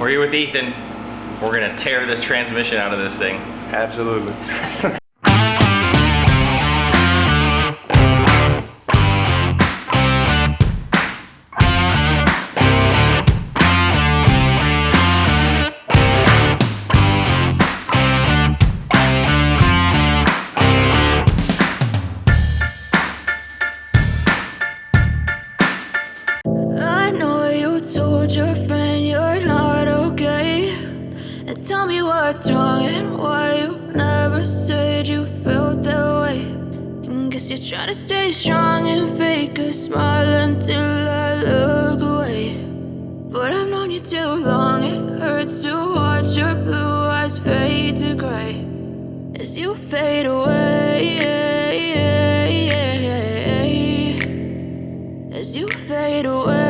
We're here with Ethan. We're gonna tear this transmission out of this thing. Absolutely. I know you told your friend you're not okay, and tell me what's wrong and why you never said you felt that way. And guess you're trying to stay strong and fake a smile until I look away. But I've known you too long, it hurts to watch your blue eyes fade to gray as you fade away, as you fade away.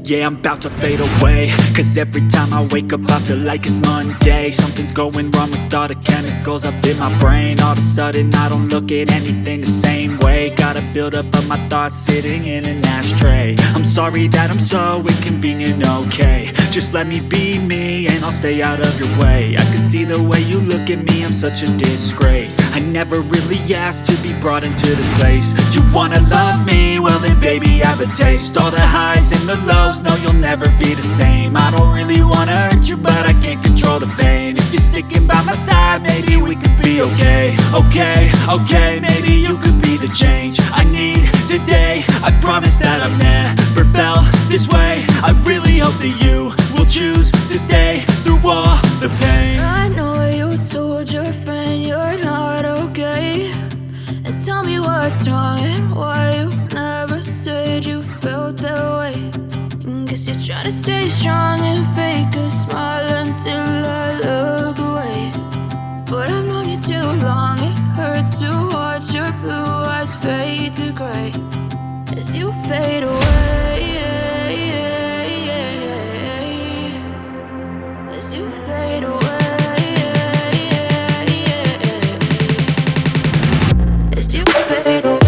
Yeah, I'm about to fade away, cause every time I wake up I feel like it's Monday. Something's going wrong with all the chemicals up in my brain. All of a sudden I don't look at anything the same way. Got a buildup of my thoughts sitting in an ashtray. I'm sorry that I'm so inconvenient, okay. Just let me be me and I'll stay out of your way. I can see the way you look at me, I'm such a disgrace. I never really asked to be brought into this place. You wanna love me? Well then baby have a taste. All the highs and the lows, no you'll never be the same. I don't really wanna hurt you but I can't control the pain. If you're sticking by my side maybe we could be okay. Okay, maybe you could be the change I need today. I promise that I've never felt this way. I really hope that you will choose to stay through all the pain. I know you told your friend you're not okay, and tell me what's wrong and why you never said you felt that way. And guess you're trying to stay strong and fake a smile until I look away. But I've known you too long, it hurts to watch your blue eyes fade to gray as you fade away, as you fade away, as you fade away.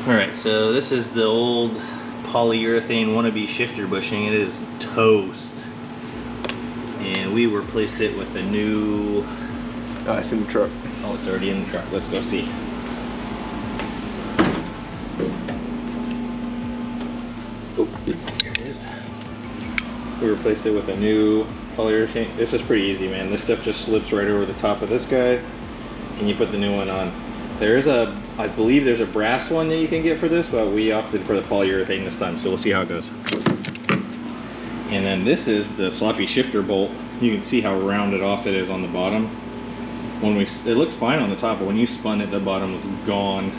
Alright, so this is the old polyurethane wannabe shifter bushing. It is toast. And we replaced it with a new... Oh, it's in the truck. Oh, it's already in the truck. Let's go see. Oh, here it is. We replaced it with a new polyurethane. This is pretty easy, man. This stuff just slips right over the top of this guy, and you put the new one on. There's a, I believe there's a brass one that you can get for this, but we opted for the polyurethane this time, so we'll see how it goes. And then this is the sloppy shifter bolt. You can see how rounded off it is on the bottom. When it looked fine on the top, but when you spun it, the bottom was gone.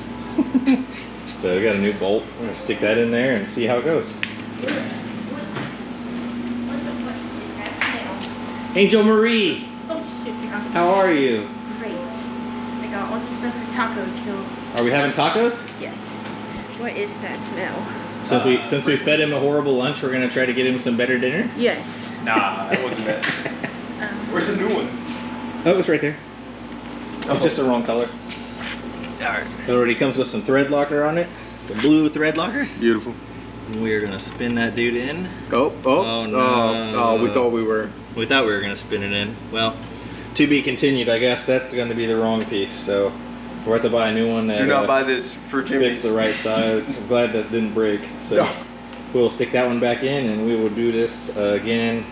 So we got a new bolt. We're gonna stick that in there and see how it goes. Angel Marie, how are you? Great. I got all the stuff for tacos, so... Are we having tacos? Yes. What is that smell? Since we fed him a horrible lunch, we're gonna try to get him some better dinner? Yes. Nah, that wasn't it. Where's the new one? Oh, it's right there. Oh. It's just the wrong color. Alright. It already comes with some thread locker on it. Some blue thread locker. Beautiful. We are gonna spin that dude in. Oh, Oh, no. Oh, we thought we were. We thought we were gonna spin it in. Well, to be continued. I guess that's gonna be the wrong piece. So we're have to buy a new one that Do not buy this for Jimmy. fits the right size. I'm glad that didn't break. So No. we'll stick that one back in, and we will do this again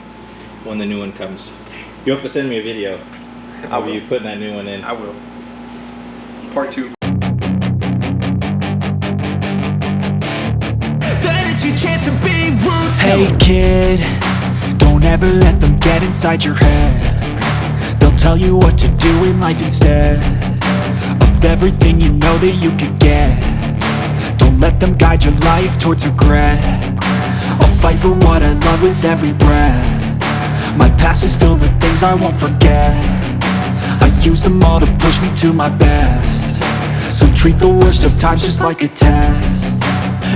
when the new one comes. You have to send me a video I of will. you putting that new one in. I will. Part 2. Hey kid, don't ever let them get inside your head. They'll tell you what to do in life instead of everything you know that you could get. Don't let them guide your life towards regret. I'll fight for what I love with every breath. My past is filled with things I won't forget. I use them all to push me to my best. So treat the worst of times just like a test.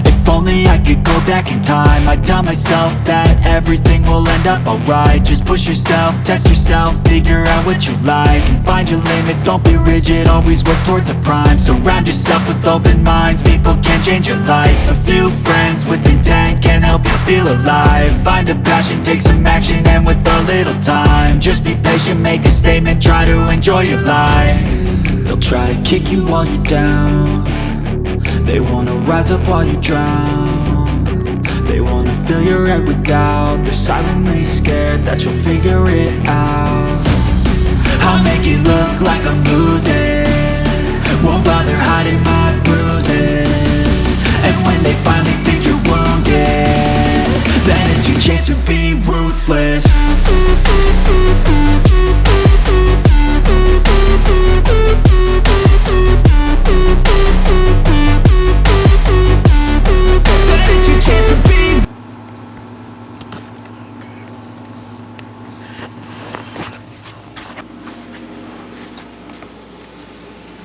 If only I could go back in time, I'd tell myself that everything will end up alright. Just push yourself, test yourself, figure out what you like, and find your limits, don't be rigid, always work towards a prime. Surround yourself with open minds, people can change your life. A few friends with intent can help you feel alive. Find a passion, take some action, and with a little time, just be patient, make a statement, try to enjoy your life. They'll try to kick you while you're down. They wanna rise up while you drown. They wanna fill your head with doubt. They're silently scared that you'll figure it out. I'll make it look like I'm losing, won't bother hiding my bruises. And when they finally think you're wounded, then it's your chance to be ruthless.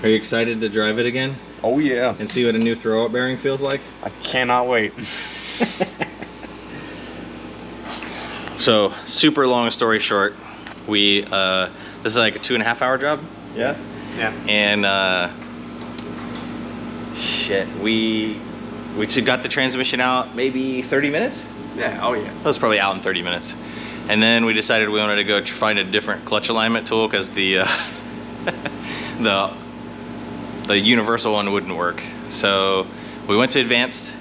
Are you excited to drive it again Oh yeah. and see what a new throw-up bearing feels like? I cannot wait. So, super long story short, we this is like a 2.5 hour job. Yeah? Yeah. And shit, we got the transmission out maybe 30 minutes. Yeah, oh yeah. That was probably out in 30 minutes. And then we decided we wanted to go find a different clutch alignment tool because the the universal one wouldn't work. So we went to Advanced,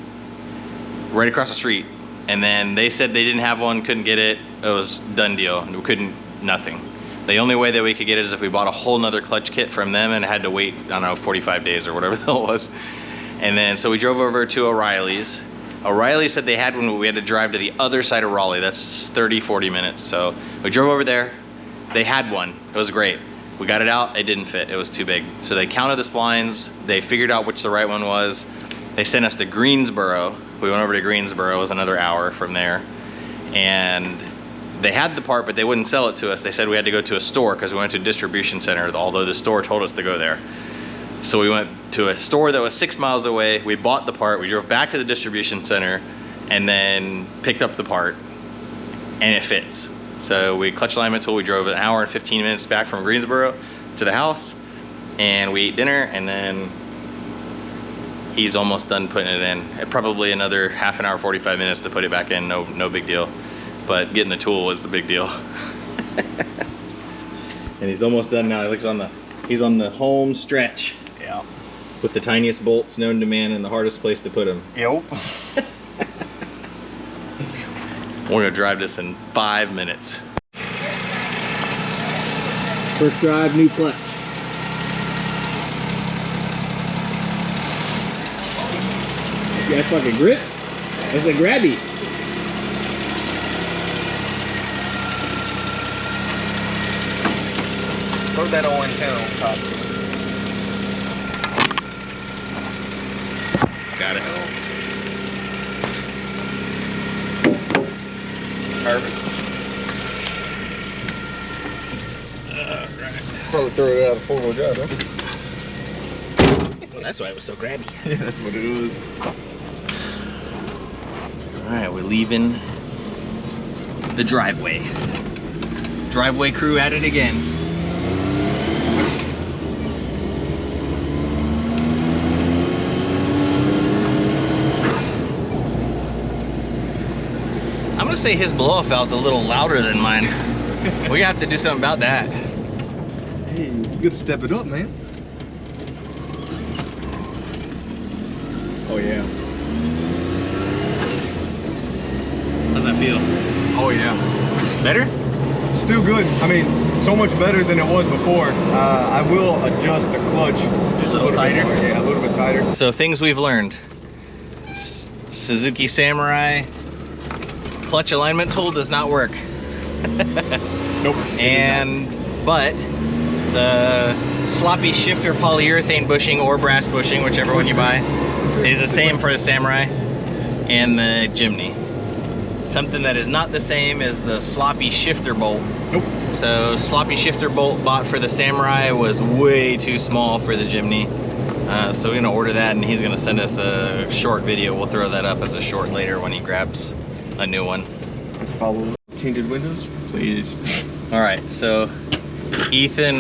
right across the street, and then they said they didn't have one, couldn't get it. It was done deal. We couldn't, nothing. The only way that we could get it is if we bought a whole nother clutch kit from them and had to wait, I don't know, 45 days or whatever the hell it was. And then, so we drove over to O'Reilly's. O'Reilly said they had one, but we had to drive to the other side of Raleigh. That's 30, 40 minutes. So we drove over there. They had one. It was great. We got it out. It didn't fit. It was too big. So they counted the splines. They figured out which the right one was. They sent us to Greensboro. We went over to Greensboro. It was another hour from there. And they had the part, but they wouldn't sell it to us. They said we had to go to a store because we went to a distribution center, although the store told us to go there. So we went to a store that was 6 miles away. We bought the part. We drove back to the distribution center and then picked up the part, and it fits. So we clutch alignment tool. We drove an hour and 15 minutes back from Greensboro to the house, and we ate dinner, and then he's almost done putting it in. Probably another half an hour, 45 minutes to put it back in. No big deal. But getting the tool was the big deal. And he's almost done now. He's on the home stretch. Yeah. With the tiniest bolts known to man and the hardest place to put them. Yep. We're gonna drive this in 5 minutes. First drive, new clutch. You got fucking grips? That's a grabby. Throw that old antenna on top. Got it. Perfect. Probably throw it out of 4-wheel drive, huh? Well, that's why it was so grabby. Yeah, that's what it was. All right, we're leaving the driveway. Driveway crew at it again. I'm gonna say his blow-off valve's a little louder than mine. We have to do something about that. Hey, you gotta step it up, man. Oh yeah. How's that feel? Oh yeah. Better? Still good. I mean, so much better than it was before. I will adjust the clutch. Just a little tighter? Bit more, yeah, a little bit tighter. So things we've learned. Suzuki Samurai clutch alignment tool does not work. Nope. But the sloppy shifter polyurethane bushing or brass bushing, whichever one you buy, is the same for the Samurai and the Jimny. Something that is not the same is the sloppy shifter bolt. Nope. So sloppy shifter bolt bought for the Samurai was way too small for the Jimny. So we're gonna order that, and he's gonna send us a short video. We'll throw that up as a short later when he grabs a new one. Let's follow tinted windows, please. All right, so Ethan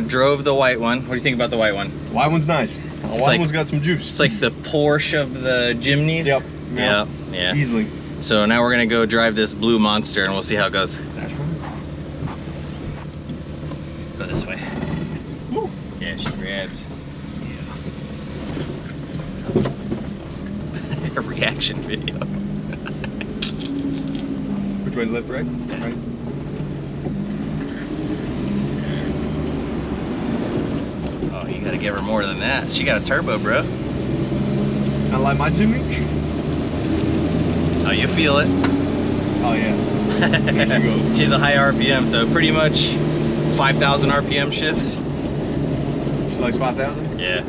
drove the white one. What do you think about the white one? White one's nice. White one's got some juice. It's like the Porsche of the Jimnys. Yep. Yeah. Easily. So now we're gonna go drive this blue monster, and we'll see how it goes. That's right. Go this way. Woo. Yeah, she grabs. A reaction video. Which way, left, right? Right. Oh, you gotta give her more than that. She got a turbo, bro. I like my Jimny. Oh, you feel it. Oh yeah. There she goes. She's a high RPM, so pretty much 5,000 RPM shifts. She likes 5,000? Yeah.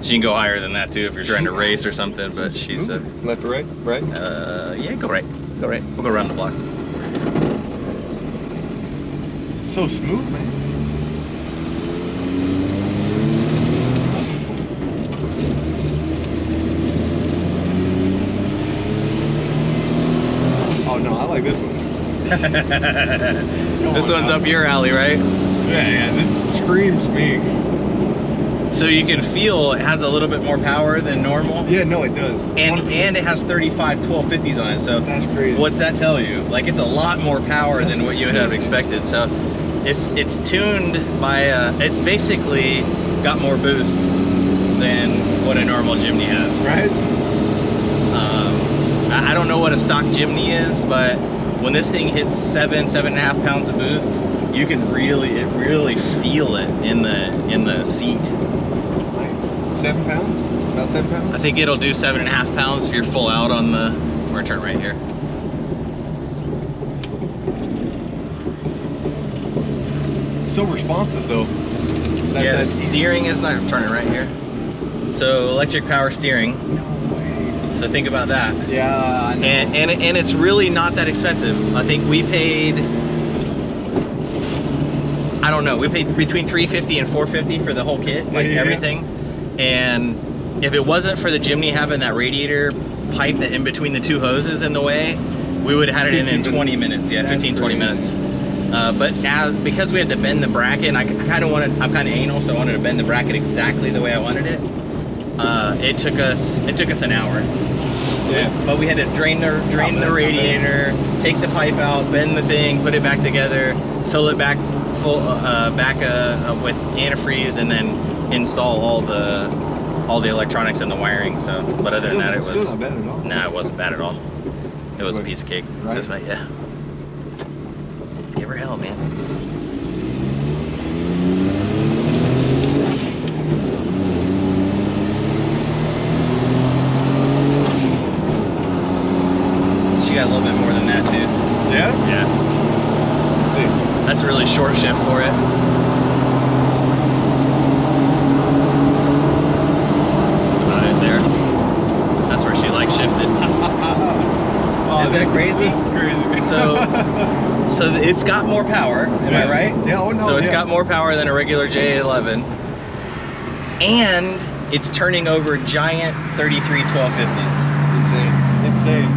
She can go higher than that too if you're trying to race or something, but she's left or right? Right? yeah, go right. Go right. We'll go around the block. So smooth, man. Oh no, I like this one. This one's up your alley, right? Yeah, this screams me. So you can feel it has a little bit more power than normal. Yeah, no, it does. And it has 35 1250s on it. So that's crazy. What's that tell you? Like, it's a lot more power than what you would have expected. So it's tuned by it's basically got more boost than what a normal Jimny has. Right. I don't know what a stock Jimny is, but when this thing hits 7.5 pounds of boost, you can really feel it in the seat. Like 7 pounds? About 7 pounds? I think it'll do 7.5 pounds if you're full out on the. We're gonna turn right here. So responsive though. Yeah, the steering is not. Turn it right here. So electric power steering. No way. So think about that. Yeah, I know. And it's really not that expensive. I think we paid. I don't know. We paid between $350 and $450 for the whole kit, like everything. And if it wasn't for the Jimny having that radiator pipe that in between the two hoses in the way, we would have had it in 20 minutes. Yeah, 15, 20 minutes. But because we had to bend the bracket, and I'm kind of anal, so I wanted to bend the bracket exactly the way I wanted it. It took us an hour. Yeah. But we had to drain the radiator, take the pipe out, bend the thing, put it back together, fill it back full with antifreeze, and then install all the electronics and the wiring. So, but other than that, it was still not bad at all. Nah, it wasn't bad at all. It was a piece of cake. Right? This way, yeah. Give her hell, man. She got a little bit more than that too. Yeah? Yeah. Let's see. That's a really short shift for it. That's about it there. That's where she like shifted. Oh, Is that crazy? This is crazy. So it's got more power, am I right? Yeah, oh no. So it's got more power than a regular J11. And it's turning over giant 33 1250s. Insane.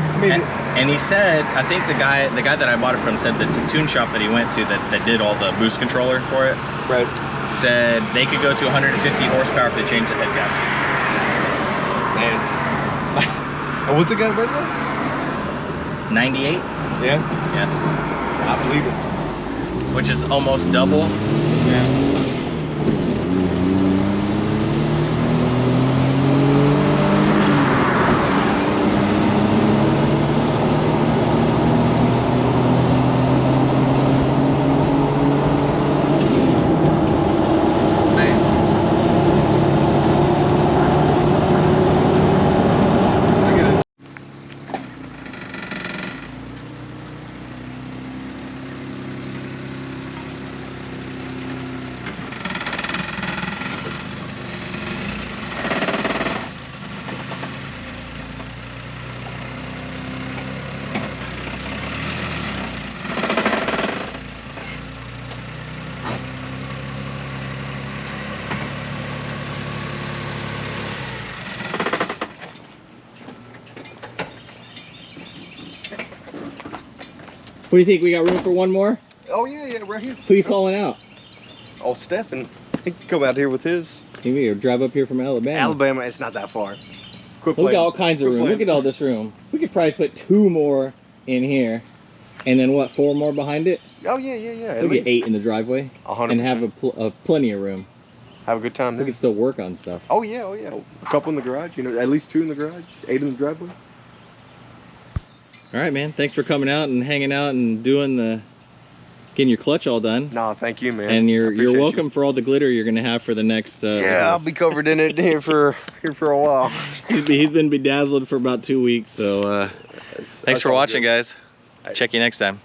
I mean, And he said, I think the guy that I bought it from said that the tune shop that he went to that did all the boost controller for it, right. said they could go to 150 horsepower if they changed the head gasket. Man. Oh, what's it got right now? 98. Yeah? Yeah. I believe it. Which is almost double. Yeah. What do you think? We got room for one more? Oh yeah, right here. Who you calling out? Oh, Stephen. He can come out here with his. You need to drive up here from Alabama. Alabama, it's not that far. Quit We playing. got all kinds of room. Look at all this room. We could probably put 2 more in here. And then what, 4 more behind it? Oh yeah. We get 8 in the driveway. 100%. And have plenty of room. Have a good time We there. can still work on stuff. Oh yeah. A couple in the garage, you know, at least 2 in the garage, 8 in the driveway. All right, man. Thanks for coming out and hanging out and getting your clutch all done. No, thank you, man. And I you're appreciate welcome you. for all the glitter you're gonna have for the next. Yeah, I'll be covered in it here for a while. He's been bedazzled for about 2 weeks, so. Thanks for watching, guys. Check you next time.